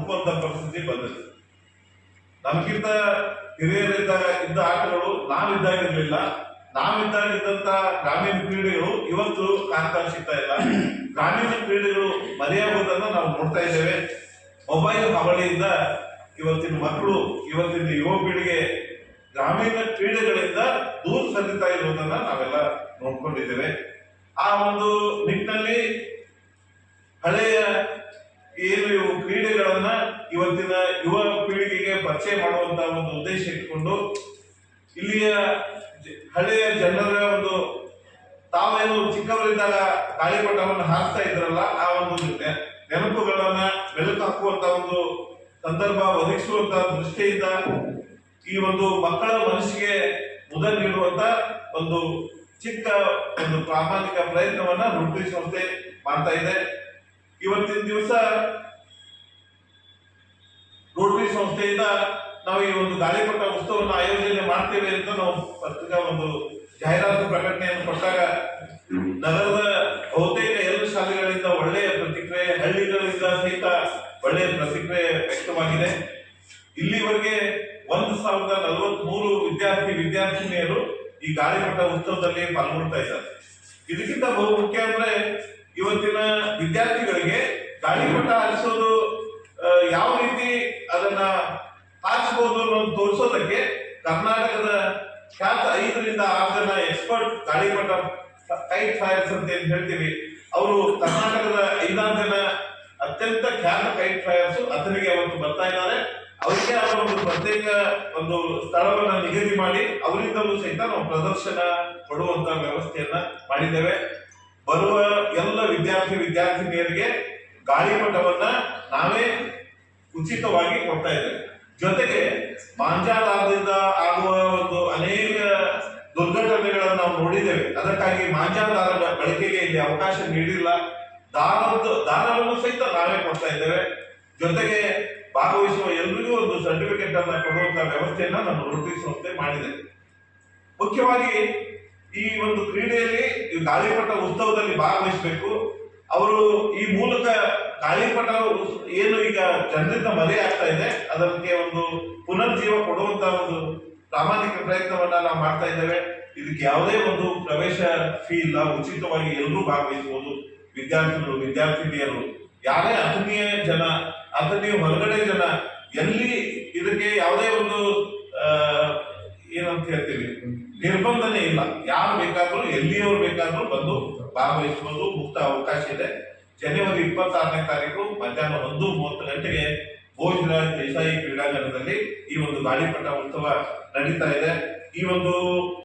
ಹುಡುಕುವಂತ ಪರಿಸ್ಥಿತಿ ಬಂದಿದೆ. ನಮ್ಗಿಂತ ಇದ್ದ ಆಟಗಳು ನಾವಿದ್ದಾಗಿರ್ಲಿಲ್ಲ. ನಾವಿದ್ದಾಗಿದ್ದಂತ ಗ್ರಾಮೀಣ ಕ್ರೀಡೆಗಳು ಇವತ್ತು ಕಾಣ್ತಾ ಸಿಗ್ತಾ ಇಲ್ಲ. ಗ್ರಾಮೀಣ ಕ್ರೀಡೆಗಳು ಮರೆಯಾಗುವುದನ್ನ ನಾವು ನೋಡ್ತಾ ಇದ್ದೇವೆ. ಮೊಬೈಲ್ ಹಾವಳಿಯಿಂದ ಇವತ್ತಿನ ಮಕ್ಕಳು, ಇವತ್ತಿನ ಯುವ ಪೀಳಿಗೆ ಗ್ರಾಮೀಣ ಕ್ರೀಡೆಗಳಿಂದ ದೂರ ಸರಿತಾ ಇರುವುದನ್ನ ನಾವೆಲ್ಲ ನೋಡ್ಕೊಂಡಿದ್ದೇವೆ. ಆ ಒಂದು ನಿಟ್ಟಿನಲ್ಲಿ ಹಳೆಯ ಏನು ಕ್ರೀಡೆಗಳನ್ನ ಇವತ್ತಿನ ಯುವ ಪೀಳಿಗೆಗೆ ಪರಿಚಯ ಮಾಡುವಂತ ಒಂದು ಉದ್ದೇಶ ಇಟ್ಕೊಂಡು ಇಲ್ಲಿಯ ಹಳೆಯ ಜನರ ಒಂದು ತಾವೇನು ಚಿಕ್ಕವರಿದ್ದಾಗ ಗಾಳಿಪಟವನ್ನು ಹಾರಿಸ್ತಾ ಇದ್ರಲ್ಲ, ಆ ಒಂದು ನೆನಪುಗಳನ್ನ ಮೆಲುಕು ಹಾಕುವಂತ ಒಂದು ಸಂದರ್ಭ ಒದಗಿಸುವಂತ ದೃಷ್ಟಿಯಿಂದ ಈ ಒಂದು ಮಕ್ಕಳ ಮನಸ್ಸಿಗೆ ಮುದ ನೀಡುವಂತ ಒಂದು ಚಿಕ್ಕ ಒಂದು ಪ್ರಾಮಾಣಿಕ ಪ್ರಯತ್ನವನ್ನ ರೋಟರಿ ಸಂಸ್ಥೆ ಮಾಡ್ತಾ ಇದೆ. ಇವತ್ತಿನ ದಿವಸ ರೋಟರಿ ಸಂಸ್ಥೆಯಿಂದ ನಾವು ಈ ಒಂದು ಗಾಳಿಪಟ ಉತ್ಸವವನ್ನು ಆಯೋಜನೆ ಮಾಡ್ತೇವೆ ಅಂತ ನಾವು ಪತ್ರಿಕಾ ಒಂದು ಜಾಹೀರಾತು ಪ್ರಕಟಣೆಯನ್ನು ಕೊಟ್ಟಾಗ ನಗರದ ಬಹುತೇಕ ಎಲ್ಲ ಶಾಲೆಗಳಿಂದ ಒಳ್ಳೆಯ ಪ್ರತಿಕ್ರಿಯೆ, ಹಳ್ಳಿಗಳಿಂದ ಸಹಿತ ಒಳ್ಳೆಯ ಪ್ರತಿಕ್ರಿಯೆ ವ್ಯಕ್ತವಾಗಿದೆ. ಇಲ್ಲಿವರೆಗೆ 1043 ವಿದ್ಯಾರ್ಥಿನಿಯರು ಈ ಗಾಳಿಪಟ ಉತ್ಸವದಲ್ಲಿ ಪಾಲ್ಗೊಳ್ತಾ ಇದ್ದಾರೆ. ಇದಕ್ಕಿಂತ ಬಹು ಮುಖ್ಯ ಅಂದ್ರೆ ಇವತ್ತಿನ ವಿದ್ಯಾರ್ಥಿಗಳಿಗೆ ಗಾಳಿಪಟ ಹಾರಿಸೋದು ಯಾವ ರೀತಿ ಅದನ್ನ ಹಾರಿಸಬಹುದು ಅನ್ನೋದು ತೋರಿಸೋದಕ್ಕೆ ಕರ್ನಾಟಕದ ಖ್ಯಾತ 5 ರಿಂದ 6 ಜನ ಎಕ್ಸ್ಪರ್ಟ್ ಗಾಳಿಪಟ ಕೈಟ್ ಫೈರ್ಸ್ ಅಂತ ಏನ್ ಹೇಳ್ತೀವಿ, ಅವರು ಕರ್ನಾಟಕದ 5 ಜನ ಅತ್ಯಂತ ಖ್ಯಾತ ಕೈಟ್ ಫೈರ್ಸ್ ಅತನಿಗೆ ಅವತ್ತು ಬರ್ತಾ ಇದ್ದಾರೆ. ಅವರಿಗೆ ಅವರ ಒಂದು ಪ್ರತ್ಯೇಕ ಒಂದು ಸ್ಥಳವನ್ನ ನಿಗದಿ ಮಾಡಿ ಅವರಿಂದಲೂ ಸಹಿತ ನಾವು ಪ್ರದರ್ಶನ ಕೊಡುವಂತ ವ್ಯವಸ್ಥೆಯನ್ನ ಮಾಡಿದ್ದೇವೆ. ಬರುವ ಎಲ್ಲ ವಿದ್ಯಾರ್ಥಿನಿಯರಿಗೆ ಗಾಳಿಪಟವನ್ನ ನಾವೇ ಉಚಿತವಾಗಿ ಕೊಡ್ತಾ ಇದ್ದೇವೆ. ಜೊತೆಗೆ ಮಾಂಜಾದಾರದಿಂದ ಆಗುವ ಒಂದು ಅನೇಕ ದುರ್ಘಟನೆಗಳನ್ನು ನಾವು ನೋಡಿದ್ದೇವೆ. ಅದಕ್ಕಾಗಿ ಮಾಂಜಾದಾರರ ಬಳಕೆಗೆ ಇಲ್ಲಿ ಅವಕಾಶ ನೀಡಿಲ್ಲ. ದಾರವನ್ನು ಸಹಿತ ನಾವೇ ಕೊಡ್ತಾ ಇದ್ದೇವೆ. ಜೊತೆಗೆ ಭಾಗವಹಿಸುವ ಎಲ್ರಿಗೂ ಒಂದು ಸರ್ಟಿಫಿಕೇಟ್ ಅನ್ನ ಕೊಡುವಂತ ವ್ಯವಸ್ಥೆಯನ್ನ ನಮ್ಮ ರೋಟರಿ ಸಂಸ್ಥೆ ಮಾಡಿದೆ. ಮುಖ್ಯವಾಗಿ ಈ ಒಂದು ಕ್ರೀಡೆಯಲ್ಲಿ ಈ ಗಾಳಿಪಟ ಉತ್ಸವದಲ್ಲಿ ಭಾಗವಹಿಸಬೇಕು. ಅವರು ಈ ಮೂಲಕ ಗಾಳಿಪಟ ಏನು ಈಗ ಜನರಿಂದ ಮರೆ ಆಗ್ತಾ ಇದೆ ಅದಕ್ಕೆ ಒಂದು ಪುನರ್ಜೀವ ಕೊಡುವಂತ ಒಂದು ಪ್ರಾಮಾಣಿಕ ಪ್ರಯತ್ನವನ್ನ ನಾವು ಮಾಡ್ತಾ ಇದ್ದೇವೆ. ಇದಕ್ಕೆ ಯಾವುದೇ ಒಂದು ಪ್ರವೇಶ ಫೀ ಇಲ್ಲ, ಉಚಿತವಾಗಿ ಎಲ್ಲರೂ ಭಾಗವಹಿಸಬಹುದು. ವಿದ್ಯಾರ್ಥಿಗಳು, ವಿದ್ಯಾರ್ಥಿನಿಯರು, ಯಾರೇ ಅಥಣಿ ಹೊರಗಡೆ ಜನ, ಎಲ್ಲಿ ಇದಕ್ಕೆ ಯಾವುದೇ ಒಂದು ಏನಂತ ಹೇಳ್ತೀವಿ ನಿರ್ಬಂಧನೆ ಇಲ್ಲ. ಯಾರು ಬೇಕಾದ್ರೂ ಎಲ್ಲಿಯವರು ಬೇಕಾದ್ರೂ ಬಂದು ಭಾಗವಹಿಸಬಹುದು, ಮುಕ್ತ ಅವಕಾಶ ಇದೆ. ಜನವರಿ 26ನೇ ತಾರೀಕು ಮಧ್ಯಾಹ್ನ 1:30 ಗಂಟೆಗೆ ಭೋಜರಾಜ್ ದೇಸಾಯಿ ಕ್ರೀಡಾಂಗಣದಲ್ಲಿ ಈ ಒಂದು ಗಾಳಿಪಟ ಉತ್ಸವ ನಡೀತಾ ಇದೆ. ಈ ಒಂದು